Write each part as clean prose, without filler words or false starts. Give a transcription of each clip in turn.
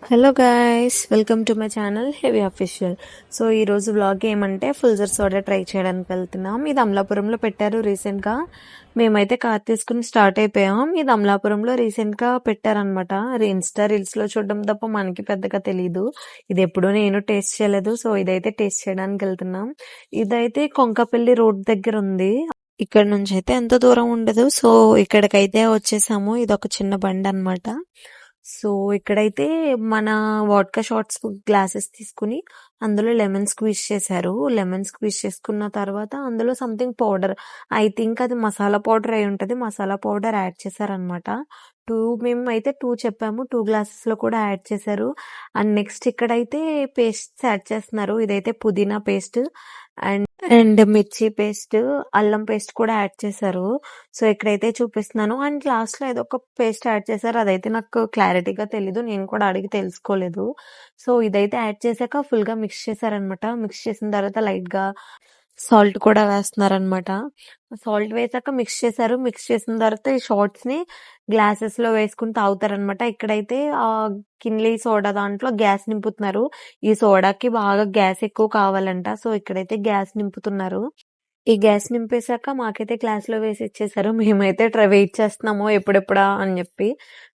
Hello guys, welcome to my channel heavy official. So ఈరోజు vlog ఏమంటే ఫుల్జర్ soda try చేయడానికి వెళ్తున్నాం. ఇది అమలాపురంలో పెట్టారు రీసెంట్గా. మేమైతే కార్ తీసుకుని స్టార్ట్ అయిపోయాం. ఇది అమలాపురంలో రీసెంట్గా పెట్టారనమాట. ఇన్స్టా రీల్స్లో చూడడం తప్ప మనకి పెద్దగా తెలియదు. ఇది ఎప్పుడూ నేను టేస్ట్ చేయలేదు. సో ఇదైతే టేస్ట్ చేయడానికి వెళ్తున్నాం. ఇదైతే కొంకపల్లి రోడ్ దగ్గర ఉంది. ఇక్కడ నుంచి అయితే ఎంత దూరం ఉండదు. సో ఇక్కడికైతే వచ్చేసాము. ఇది ఒక చిన్న బండి అనమాట. సో ఇక్కడైతే మన వాడ్కా షాట్స్ గ్లాసెస్ తీసుకుని అందులో లెమన్ స్క్వీజ్ చేశారు. లెమన్ స్క్వీజ్ చేసుకున్న తర్వాత అందులో సంథింగ్ పౌడర్, ఐ థింక్ అది మసాలా పౌడర్ అయి ఉంటుంది. మసాలా పౌడర్ యాడ్ చేశారనమాట. మేము అయితే 2 చెప్పాము. 2 గ్లాసెస్ లో కూడా యాడ్ చేశారు. అండ్ నెక్స్ట్ ఇక్కడైతే పేస్ట్స్ యాడ్ చేస్తున్నారు. ఇదైతే పుదీనా పేస్ట్ అండ్ మిర్చి పేస్ట్, అల్లం పేస్ట్ కూడా యాడ్ చేశారు. సో ఇక్కడైతే చూపిస్తున్నాను. అండ్ లాస్ట్ లో ఏదో ఒక పేస్ట్ యాడ్ చేశారు. అదైతే నాకు క్లారిటీగా తెలీదు. నేను కూడా అడిగి తెలుసుకోలేదు. సో ఇదైతే యాడ్ చేశాక ఫుల్ గా మిక్స్ చేశారనమాట. మిక్స్ చేసిన తర్వాత లైట్ గా సాల్ట్ కూడా వేస్తున్నారనమాట. సాల్ట్ వేసాక మిక్స్ చేశారు. మిక్స్ చేసిన తర్వాత ఈ షార్ట్స్ ని గ్లాసెస్ లో వేసుకుని తాగుతారనమాట. ఇక్కడైతే ఆ కిన్లీ సోడా దాంట్లో గ్యాస్ నింపుతున్నారు. ఈ సోడాకి బాగా గ్యాస్ ఎక్కువ కావాలంట. సో ఇక్కడైతే గ్యాస్ నింపుతున్నారు. ఈ గ్యాస్ నింపేసాక మాకైతే గ్లాస్‌లో వేసి ఇచ్చేసారు. మేమైతే వెయిట్ చేస్తున్నాము ఎప్పుడెప్పుడా అని చెప్పి.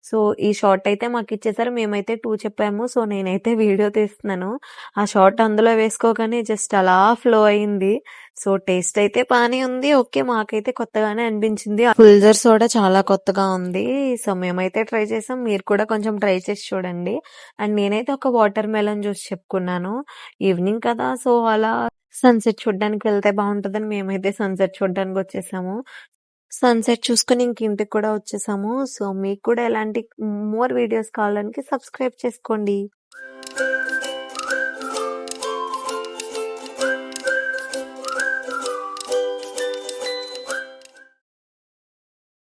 సో ఈ షాట్ అయితే మాకిచ్చేసారు. మేమైతే 2 చెప్పాము. సో నేనైతే వీడియో తీస్తున్నాను. ఆ షాట్ అందులో వేసుకోగానే జస్ట్ అలా ఫ్లో అయింది. సో టేస్ట్ అయితే బానే ఉంది. ఓకే, మాకైతే కొత్తగానే అనిపించింది. ఫుల్జర్ సోడా చాలా కొత్తగా ఉంది. సో మేమైతే ట్రై చేసాం. మీరు కూడా కొంచెం ట్రై చేసి చూడండి. అండ్ నేనైతే ఒక వాటర్ మెలన్ జ్యూస్ చెప్పుకున్నాను. ఈవినింగ్ కదా, సో అలా సన్‌సెట్ చూడ్డానికి వెళ్తే బావుంటదని మేమైతే సన్‌సెట్ చూడ్డానికి వచ్చేసాము. సన్‌సెట్ చూసుకొని ఇంక ఇంటికి కూడా వచ్చేసాము. సో మీకు కూడా ఎలాంటి మోర్ వీడియోస్ కావాలంటే సబ్స్క్రైబ్ చేసుకోండి.